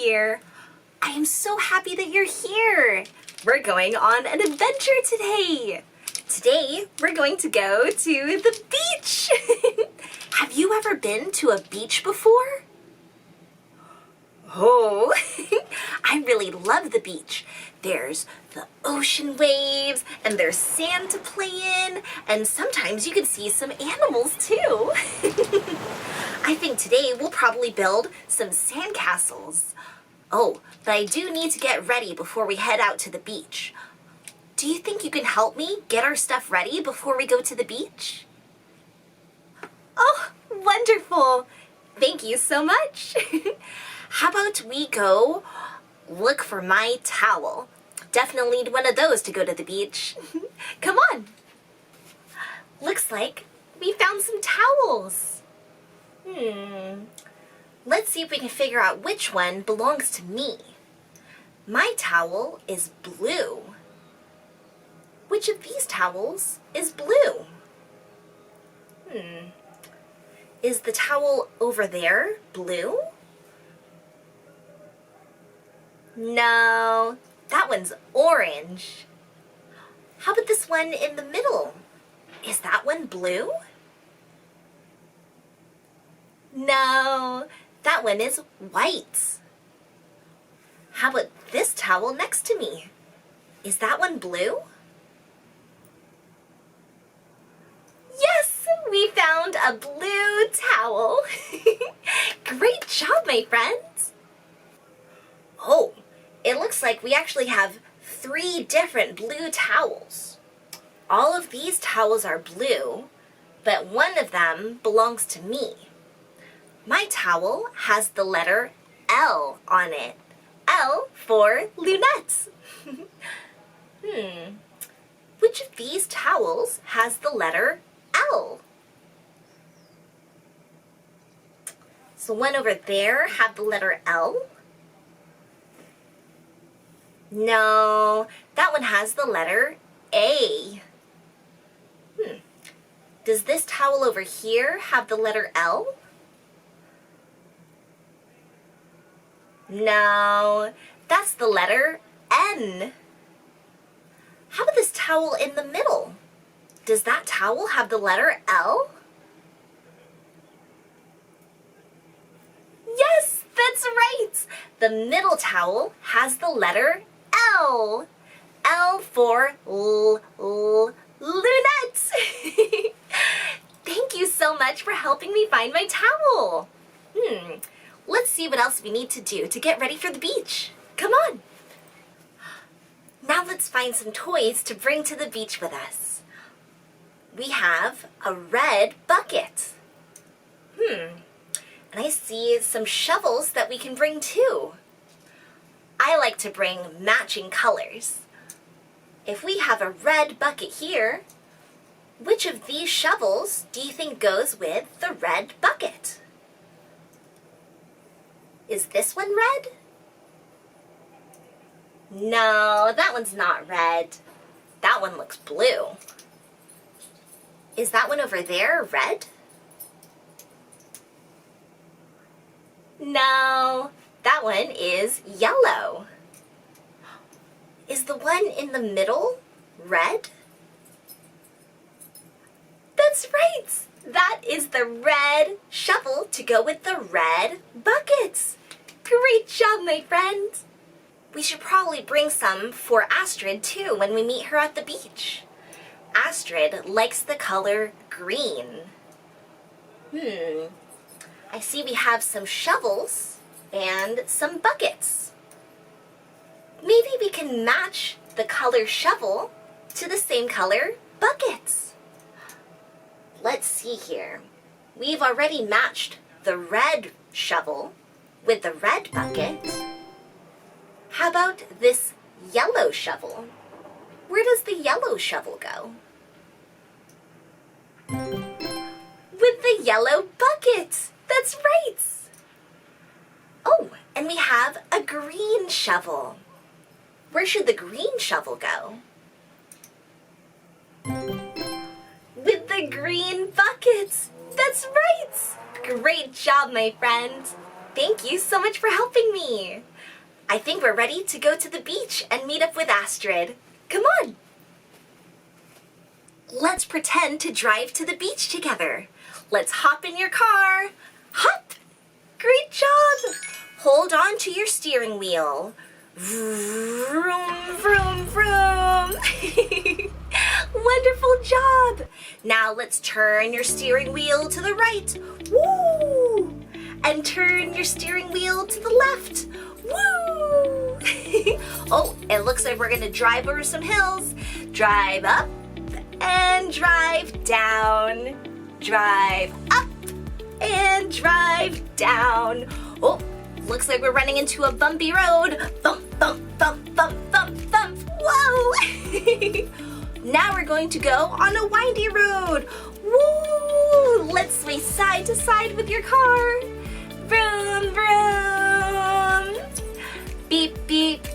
here. I am so happy that you're here. We're going on an adventure today. Today, we're going to go to the beach. Have you ever been to a beach before? Oh, I really love the beach. There's the ocean waves, and there's sand to play in, and sometimes you can see some animals too. I think today we'll probably build some sandcastles. Oh, but I do need to get ready before we head out to the beach. Do you think you can help me get our stuff ready before we go to the beach? Oh, wonderful. Thank you so much. How about we go look for my towel? Definitely need one of those to go to the beach. Come on. Looks like we found some towels. Let's see if we can figure out which one belongs to me. My towel is blue. Which of these towels is blue? Is the towel over there blue? No, that one's orange. How about this one in the middle? Is that one blue? No, that one is white. How about this towel next to me? Is that one blue? Yes, we found a blue towel. Great job, my friends. Oh, it looks like we actually have 3 different blue towels. All of these towels are blue, but one of them belongs to me. My towel has the letter L on it. L for Lunette. Which of these towels has the letter L? So one over there have the letter L? No, that one has the letter A. Does this towel over here have the letter L? No, that's the letter N. How about this towel in the middle? Does that towel have the letter L? Yes, that's right. The middle towel has the letter L. L for Lunette. Thank you so much for helping me find my towel. Let's see what else we need to do to get ready for the beach. Come on. Now let's find some toys to bring to the beach with us. We have a red bucket. And I see some shovels that we can bring too. I like to bring matching colors. If we have a red bucket here, which of these shovels do you think goes with the red bucket? Is this one red? No, that one's not red. That one looks blue. Is that one over there red? No, that one is yellow. Is the one in the middle red? That's right! That is the red shovel to go with the red buckets. Great job, my friend. We should probably bring some for Astrid too when we meet her at the beach. Astrid likes the color green. I see we have some shovels and some buckets. Maybe we can match the color shovel to the same color buckets. Let's see here. We've already matched the red shovel with the red bucket. How about this yellow shovel? Where does the yellow shovel go? With the yellow bucket! That's right! Oh, and we have a green shovel. Where should the green shovel go? With the green bucket! That's right! Great job, my friend! Thank you so much for helping me! I think we're ready to go to the beach and meet up with Astrid. Come on! Let's pretend to drive to the beach together. Let's hop in your car. Hop! Great job! Hold on to your steering wheel. Vroom, vroom, vroom. Wonderful job! Now let's turn your steering wheel to the right. Woo! And turn your steering wheel to the left. Woo! Oh, it looks like we're gonna drive over some hills. Drive up and drive down. Drive up and drive down. Oh, looks like we're running into a bumpy road. Bump, bump, bump, bump, bump, bump. Whoa! Now we're going to go on a windy road. Woo! Let's sway side to side with your car. Vroom, vroom. Beep, beep.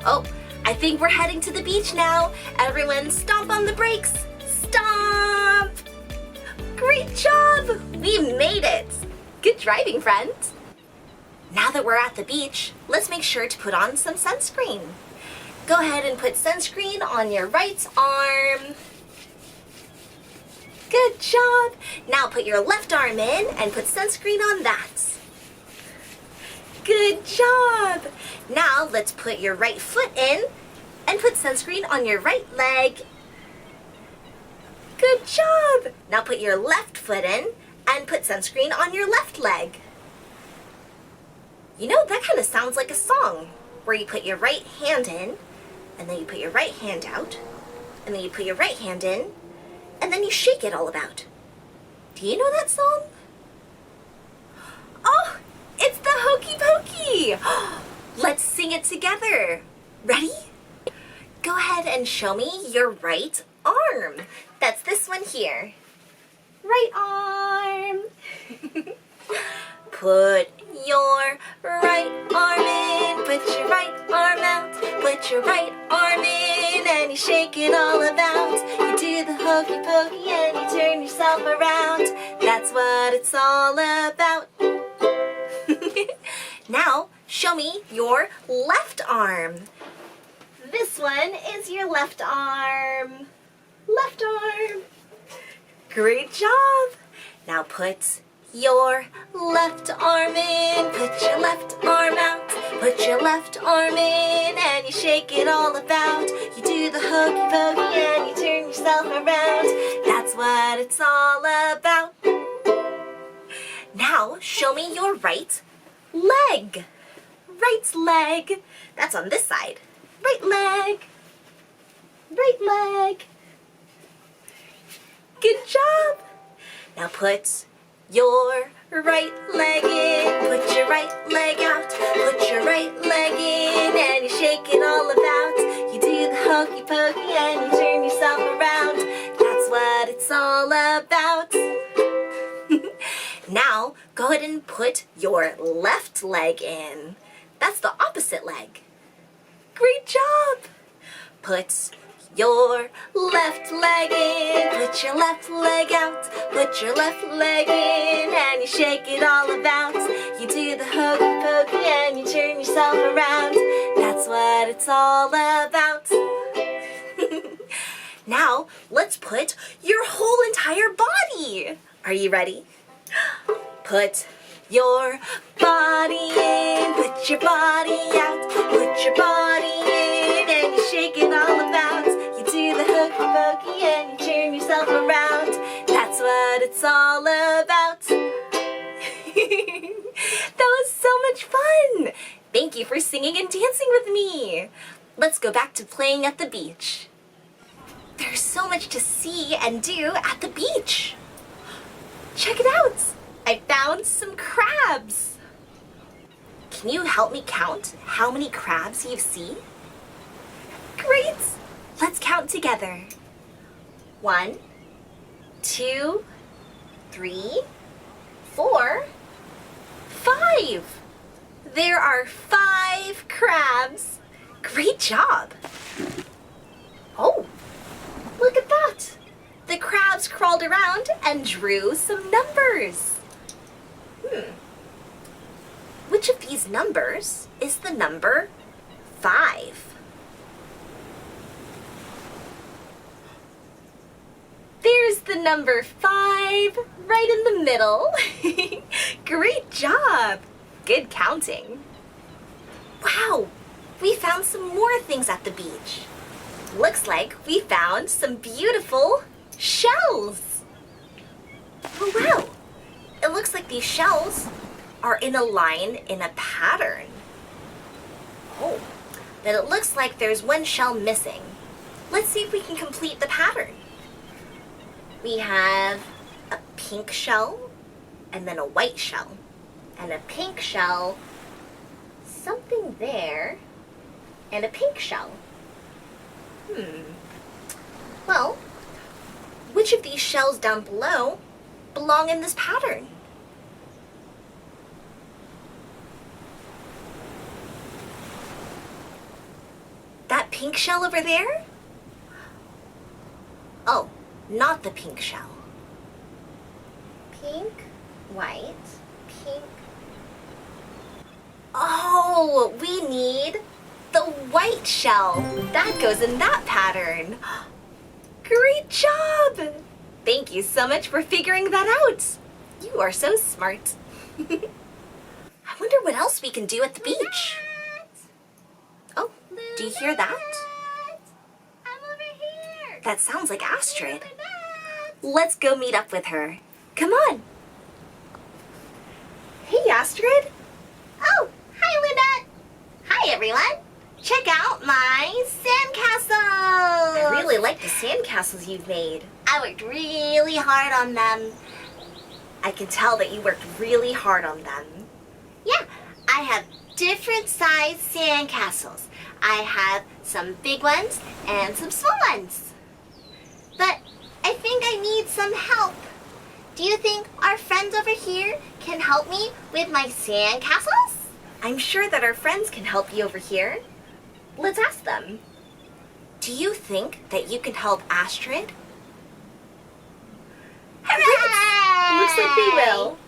Oh, I think we're heading to the beach now. Everyone stomp on the brakes. Stomp! Great job! We made it! Good driving, friends. Now that we're at the beach, let's make sure to put on some sunscreen. Go ahead and put sunscreen on your right arm. Good job! Now put your left arm in and put sunscreen on that. Good job! Now let's put your right foot in and put sunscreen on your right leg. Good job! Now put your left foot in and put sunscreen on your left leg. You know, that kind of sounds like a song, where you put your right hand in, and then you put your right hand out, and then you put your right hand in, and then you shake it all about. Do you know that song? Oh, it's the Hokey Pokey! Let's sing it together. Ready? Go ahead and show me your right arm. That's this one here. Right arm. Put your right arm in, put your right arm out, put your right arm in, and you shake it all about. You do the hokey pokey and you turn yourself around. That's what it's all about. Now, show me your left arm. This one is your left arm. Left arm. Great job. Now put your left arm in, put your left arm out, put your left arm in, and you shake it all about. You do the hokey pokey and you turn yourself around. That's what it's all about. Now, show me your right leg. Right leg. That's on this side. Right leg. Right leg. Good job. Now put your right leg in, put your right leg out, put your right leg in, and you shake it all about. You do the hokey pokey and you turn yourself around. That's what it's all about. Now, go ahead and put your left leg in. That's the opposite leg. Great job! Put your left leg in, put your left leg out, put your left leg in, and you shake it all about. You do the hokey pokey and you turn yourself around. That's what it's all about. Now, let's put your whole entire body. Are you ready? Put your body in, put your body out, put your body in, and you shake it all about. You do the hokey pokey and you turn yourself around. That's what it's all about. That was so much fun. Thank you for singing and dancing with me. Let's go back to playing at the beach. There's so much to see and do at the beach. Check it out. I found some crabs. Can you help me count how many crabs you see? Great! Let's count together. 1, 2, 3, 4, 5. There are 5 crabs. Great job. Oh, look at that. The crabs crawled around and drew some numbers. Which of these numbers is the number 5? There's the number 5 right in the middle. Great job! Good counting. Wow, we found some more things at the beach. Looks like we found some beautiful shells. Oh wow, it looks like these shells are in a line in a pattern. Oh, but it looks like there's one shell missing. Let's see if we can complete the pattern. We have a pink shell, and then a white shell, and a pink shell, something there, and a pink shell. Well, which of these shells down below belong in this pattern? That pink shell over there? Oh, not the pink shell. Pink, white, pink. Oh, we need the white shell. That goes in that pattern. Great job! Thank you so much for figuring that out. You are so smart. I wonder what else we can do at the beach. Oh, do you hear that? I'm over here. That sounds like Astrid. Let's go meet up with her. Come on. Hey, Astrid. Oh, hi, Lunette. Hi, everyone. Check out my sandcastles. I really like the sandcastles you've made. I worked really hard on them. I can tell that you worked really hard on them. Yeah, I have different size sandcastles. I have some big ones and some small ones. But I think I need some help. Do you think our friends over here can help me with my sandcastles? I'm sure that our friends can help you over here. Let's ask them. Do you think that you can help Astrid? Hooray! Looks like they will.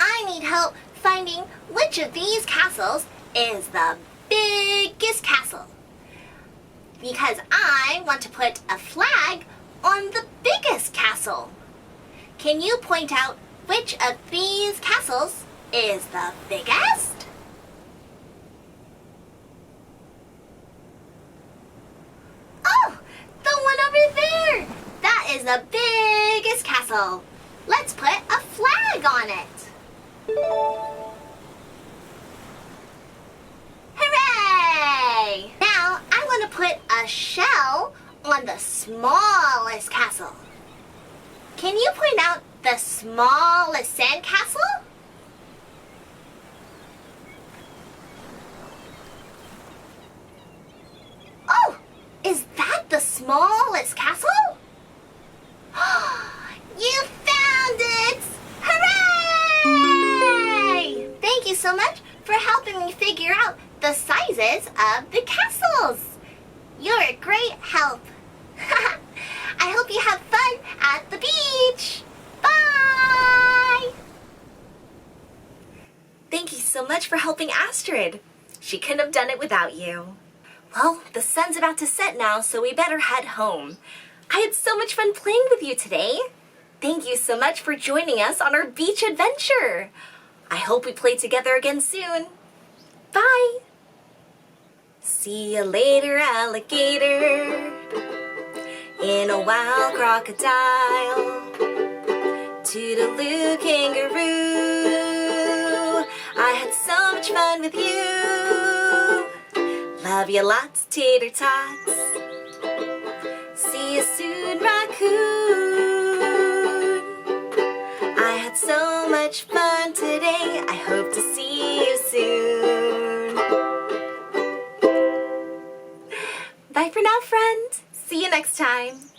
I need help finding which of these castles is the biggest castle. Because I want to put a flag on the biggest castle. Can you point out which of these castles is the biggest? Oh, the one over there! That is the biggest castle. Let's put a flag on it. Hooray! Now I want to put a shell on the smallest castle. Can you point out the smallest sandcastle? Oh, is that the smallest castle? You found it! Hooray! Thank you so much for helping me figure out the sizes of the castles. You're a great help. I hope you have fun at the beach. Bye! Thank you so much for helping Astrid. She couldn't have done it without you. Well, the sun's about to set now, so we better head home. I had so much fun playing with you today. Thank you so much for joining us on our beach adventure. I hope we play together again soon. Bye! See you later, alligator. In a wild crocodile. Toodaloo, kangaroo. I had so much fun with you. Love you lots, tater tots. See you soon, raccoon. I had so much fun today. I hope to see you soon. Bye for now, friend. See you next time.